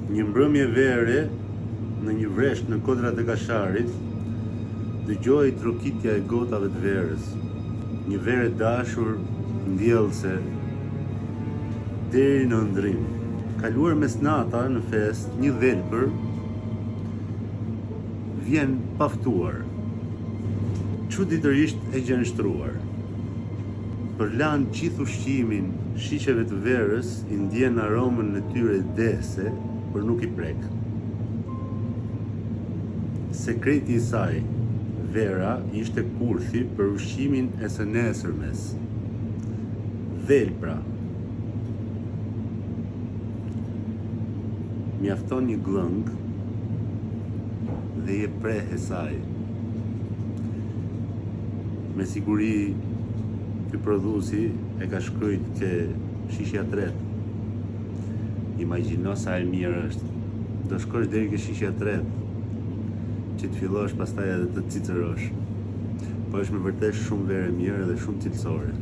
Një mbrëmje vere në një vresh në Kodrat e Kasharit, dëgjoj trokitja e gotave të verës. Një verë dashur, ndjellëse, deri në ëndrim. Kaluar mesnata në fest, një dhelbër vjen paftuar, çuditërisht e gjenështruar. Për lanë gjithë ushqimin shisheve të verës, i ndjen aromën në tyre dese, për nuk i prek. Sekreti i saj, vera, ishte kurthi për ushqimin e së nesërmes. Dhelbra. Mjafton një glëng dhe je preh e saj. Me siguri ky prodhuesi e ka shkruajt ke shishja 3. Imagjino sa e mirë është. Do shkosh deri ke shishja 3, që të fillosh pastaj edhe të cicërosh. Po është me vërtet shumë verë e mirë dhe shumë cilësore.